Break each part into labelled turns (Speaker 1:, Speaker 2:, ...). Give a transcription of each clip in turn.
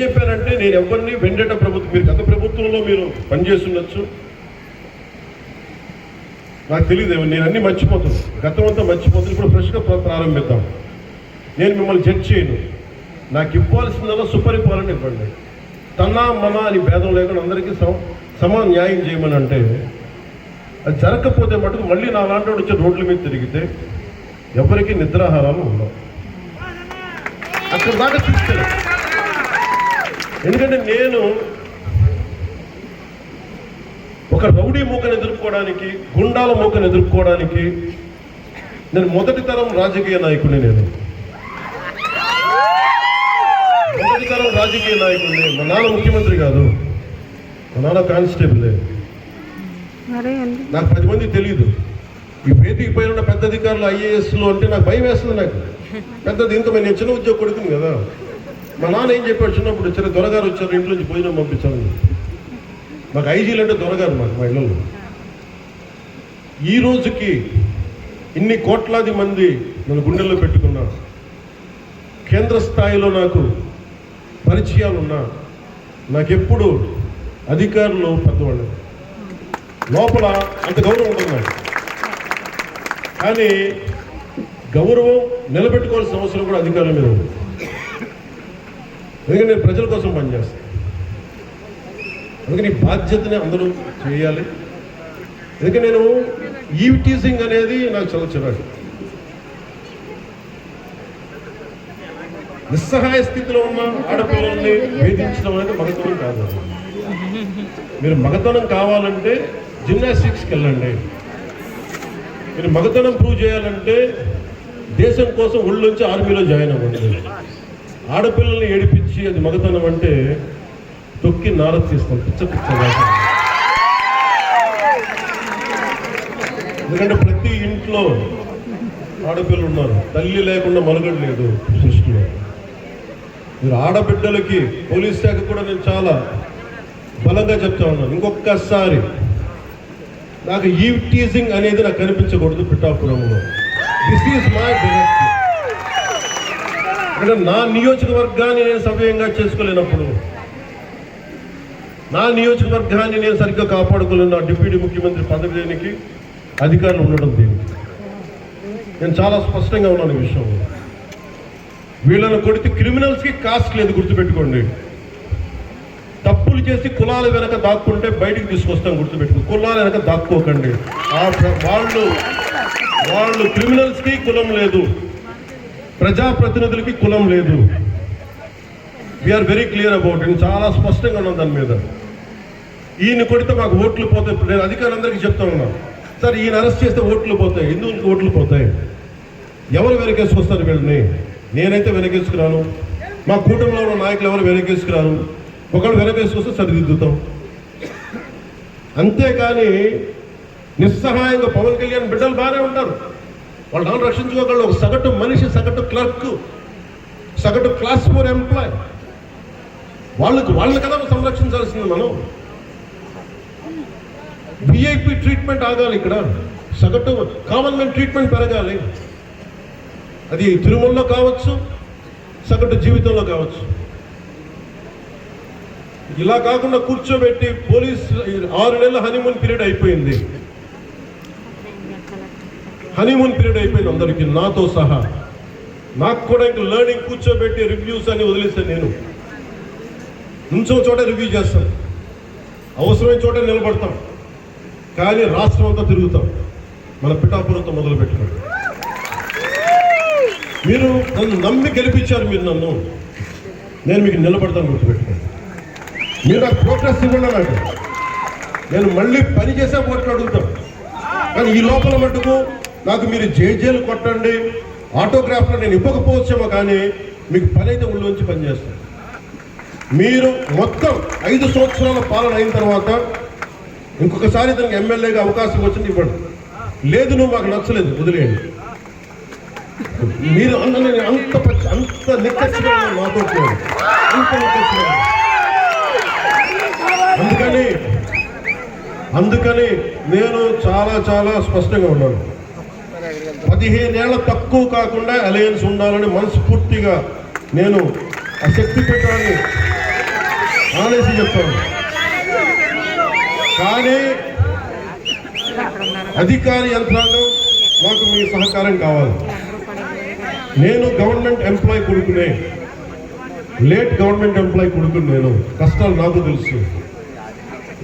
Speaker 1: చెప్పానంటే నేను ఎవరిని వెండట ప్రభుత్వం, మీరు గత ప్రభుత్వంలో మీరు పనిచేస్తుండొచ్చు, నాకు తెలియదు, నేను అన్నీ మర్చిపోతాను, గతం అంతా మర్చిపోతాను. ఇప్పుడు ఫ్రెష్గా ప్రారంభిద్దాం. నేను మిమ్మల్ని జడ్జ్ చేయను. నాకు ఇవ్వాల్సిందల్లా సుపరిపాలన ఇవ్వండి. తన మన అని భేదం లేకుండా అందరికీ సమాన న్యాయం చేయమని అంటే, అది జరగకపోతే మటుకు మళ్ళీ నా లాంటి వాడు వచ్చే రోడ్ల మీద తిరిగితే ఎవరికి నిద్రాహారాలు ఉండవు. అక్కడ దాకా తీసుకెళ్ళి, ఎందుకంటే నేను ఒక రౌడీ మూకను ఎదుర్కోవడానికి, గుండాల మూకను ఎదుర్కోవడానికి నేను మొదటి తరం రాజకీయ నాయకుడిని. మొదటి తరం రాజకీయ నాయకుడిని. మా నాన్న ముఖ్యమంత్రి కాదు, మా నాన్న కానిస్టేబులే. నాకు 10 మంది తెలియదు. ఈ వేదిక పైన ఉన్న పెద్ద అధికారులు ఐఏఎస్లు అంటే నాకు భయం వేస్తుంది. నాకు పెద్దది ఇంత నేను చిన్న ఉద్యోగం కొడుకుని కదా. మా నాన్న ఏం చెప్పాడు, చిన్నప్పుడు చిన్న దొరగారు వచ్చారు, ఇంట్లో నుంచి భోజనం పంపించాలని. మాకు ఐజీలు అంటే దొరగారు మాకు, మా ఇళ్ళలో. ఈ రోజుకి ఇన్ని కోట్లాది మంది నన్ను గుండెల్లో పెట్టుకున్నా, కేంద్ర స్థాయిలో నాకు పరిచయాలున్నా, నాకెప్పుడు అధికారులు పెద్దవాళ్ళు, లోపల అంత గౌరవం ఉంటుంది. కానీ గౌరవం నిలబెట్టుకోవాల్సిన అవసరం కూడా అధికారుల మీద ఉంది. ఎందుకంటే నేను ప్రజల కోసం పనిచేస్తాను. అందుకని ఈ బాధ్యతని అందరూ చేయాలి. ఎందుకంటే నేను ఈవ్ టీజింగ్ అనేది నాకు చాలా చిరాకు. నిస్సహాయ స్థితిలో ఉన్న ఆడపిల్లల్ని వేధించడం అనేది మగతనం కాదు. మీరు మగతనం కావాలంటే జిమ్నాస్టిక్స్కి వెళ్ళండి. మీరు మగతనం ప్రూవ్ చేయాలంటే దేశం కోసం ఒళ్ళొంచి ఆర్మీలో జాయిన్ అవ్వండి. ఆడపిల్లల్ని ఏడిపించి అది మగతనం అంటే తొక్కి నార తీస్తాం, పిచ్చ పిచ్చగా. ఎందుకంటే ప్రతి ఇంట్లో ఆడపిల్లలు ఉన్నారు, తల్లి లేకుండా మనుగడ లేదు సృష్టిలో. మీరు ఆడబిడ్డలకి పోలీస్ శాఖ కూడా నేను చాలా బలంగా చెప్తా ఉన్నాను, ఇంకొకసారి నాకు ఈవ్ టీజింగ్ అనేది నాకు కనిపించకూడదు పిఠాపురంలో. This is my directive. అంటే నా నియోజకవర్గాన్ని నేను సవ్యంగా చేసుకోలేనప్పుడు, నా నియోజకవర్గాన్ని నేను సరిగ్గా కాపాడుకోలేను, నా డిప్యూటీ ముఖ్యమంత్రి పదవి దేనికి, అధికారులు ఉండడం దేనికి. నేను చాలా స్పష్టంగా ఉన్నాను ఈ విషయంలో. వీళ్ళని కొడితే క్రిమినల్స్కి కాస్ట్ లేదు, గుర్తుపెట్టుకోండి. తప్పులు చేసి కులాల వెనక దాక్కుంటే బయటికి తీసుకొస్తాం, గుర్తుపెట్టుకో. కులాల వెనక దాక్కోకండి. వాళ్ళు క్రిమినల్స్కి కులం లేదు, ప్రజాప్రతినిధులకి కులం లేదు. We are very clear about. నేను చాలా స్పష్టంగా ఉన్నాను దాని మీద. ఈయన కొడితే మాకు ఓట్లు పోతాయి. నేను అధికారులందరికీ చెప్తా ఉన్నాను, సార్ ఈయన అరెస్ట్ చేస్తే ఓట్లు పోతాయి. ఎందుకు ఓట్లు పోతాయి? ఎవరు వెనకేసుకొస్తారు వీళ్ళని? నేనైతే వెనకేసుకురాను, మా కూటమిలో ఉన్న నాయకులు ఎవరు వెనకేసుకురాను. ఒకళ్ళు వెనకేసుకొస్తే సరిదిద్దుతాం. అంతేకాని నిస్సహాయంగా పవన్ కళ్యాణ్ బిడ్డలు బాగానే ఉంటారు, వాళ్ళు నాన్న రక్షించుకోగలరు. ఒక సగటు మనిషి, సగటు క్లర్క్, సగటు క్లాస్ 4 ఎంప్లాయ్, వాళ్ళని కదా సంరక్షించాల్సింది మనం. విఐపి ట్రీట్మెంట్ ఆగాలి ఇక్కడ, సగటు కామన్ మ్యాన్ ట్రీట్మెంట్ పెరగాలి. అది తిరుమలలో కావచ్చు, సగటు జీవితంలో కావచ్చు. ఇలా కాకుండా కూర్చోబెట్టి పోలీస్ 6 నెలల హనీమూన్ పీరియడ్ అయిపోయింది. హనీమూన్ పీరియడ్ అయిపోయింది అందరికీ, నాతో సహా. నాకు కూడా ఇంక లర్నింగ్ కూర్చోబెట్టి రివ్యూస్ అని వదిలేస్తాను. నేను నుంచో చోట రివ్యూ చేస్తాను, అవసరమైన చోట నిలబడతాం, కానీ రాష్ట్రం అంతా తిరుగుతాం. మన పిఠాపురంతో మొదలు పెట్టుకోండి. మీరు నన్ను నమ్మి గెలిపించారు, మీరు నన్ను, నేను మీకు నిలబడతాను, గుర్తుపెట్టుకోండి. మీరు నాకు ప్రోగ్రెస్ ఇవ్వండి, నాకు నేను మళ్ళీ పని చేసే ఓట్లు అడుగుతాను. కానీ ఈ లోపల మటుకు నాకు మీరు జేజేలు కొట్టండి, ఆటోగ్రాఫ్లో నేను ఇవ్వకపోవచ్చేమో, కానీ మీకు పని అయితే ఊళ్ళోంచి పనిచేస్తాను. మీరు మొత్తం 5 సంవత్సరాల పాలన అయిన తర్వాత ఇంకొకసారి దానికి ఎమ్మెల్యేగా అవకాశం వచ్చింది ఇవ్వండి. లేదు నువ్వు మాకు నచ్చలేదు వదిలేయండి. మీరు అంత నిక్కచ్చిగా నాతో అంత నిక్కచ్చిగా. అందుకని నేను చాలా చాలా స్పష్టంగా ఉన్నాను. 15 ఏళ్ళ తక్కువ కాకుండా అలయన్స్ ఉండాలని మనస్ఫూర్తిగా నేను ఆ శక్తి పీఠాన్ని మానేసి చెప్తాను. కానీ అధికారి యంత్రాంగం మాకు మీ సహకారం కావాలి. నేను గవర్నమెంట్ ఎంప్లాయ్ కొడుకునే, లేట్ గవర్నమెంట్ ఎంప్లాయ్ కొడుకుని. నేను కష్టాలు నాకు తెలుసు.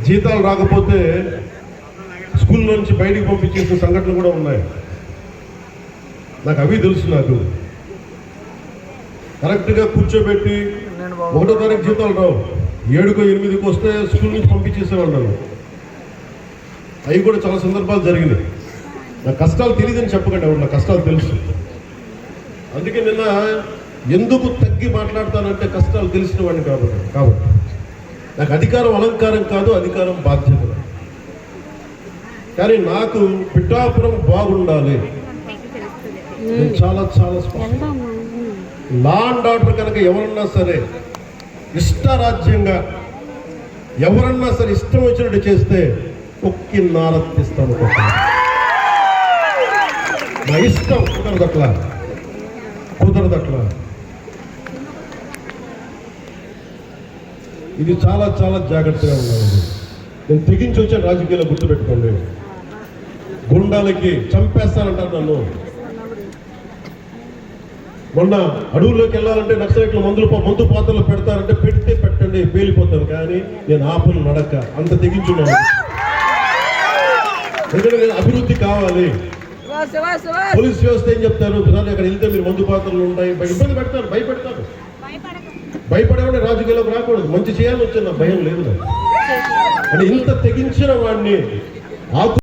Speaker 1: జీతాలు రాకపోతే స్కూల్లో నుంచి బయటికి పంపించేసిన సంఘటనలు కూడా ఉన్నాయి. నాకు అవి తెలుసు. నాకు కరెక్ట్గా కూర్చోబెట్టి 1వ తారీఖు జీతాలు రావు, 7కో 8కో వస్తే స్కూల్ నుంచి పంపించేసేవాళ్ళు నన్ను. అవి కూడా చాలా సందర్భాలు జరిగినాయి. నా కష్టాలు తెలియదని చెప్పకండి, ఎవరు నా కష్టాలు తెలుసు. అందుకే నిన్న ఎందుకు తగ్గి మాట్లాడతానంటే కష్టాలు తెలిసిన వాడిని కాబట్టి నాకు అధికారం అలంకారం కాదు, అధికారం బాధ్యత. కానీ నాకు పిఠాపురం బాగుండాలి. నేను చాలా చాలా స్పష్టం. లా అండ్ ఆర్డర్ కనుక ఎవరన్నా సరే ఇష్టరాజ్యంగా ఎవరన్నా సరే ఇష్టం వచ్చినట్టు చేస్తే ఒక్కి నారత్తిస్తాను. నా ఇష్టం కుదరదట్లా. ఇది చాలా చాలా జాగ్రత్తగా ఉండాలి. నేను తెగించి వచ్చాను రాజకీయాల్లో, గుర్తుపెట్టుకోండి. గుండాలకి చంపేస్తానంటారు నన్ను. మొన్న అడవుల్లోకి వెళ్ళాలంటే నక్సలైట్లు మందు పాత్రలు పెడతారంటే పెడితే పెట్టండి, పేలిపోతాను. కానీ నేను ఆపలు నడక, అంత తెగించున్నాను. ఎందుకంటే నేను అభివృద్ధి కావాలి. పోలీస్ వ్యవస్థ ఏం చెప్తారు, అక్కడ వెళ్తే మీరు మందు పాత్రలు ఉంటాయి, ఇబ్బంది పెడతారు, భయపెడతారు. భయపడేవాడిని రాజకీయాలకు రాకూడదు. మంచి చేయాలని వచ్చిన భయం లేదు. అంటే ఇంత తెగించిన వాడిని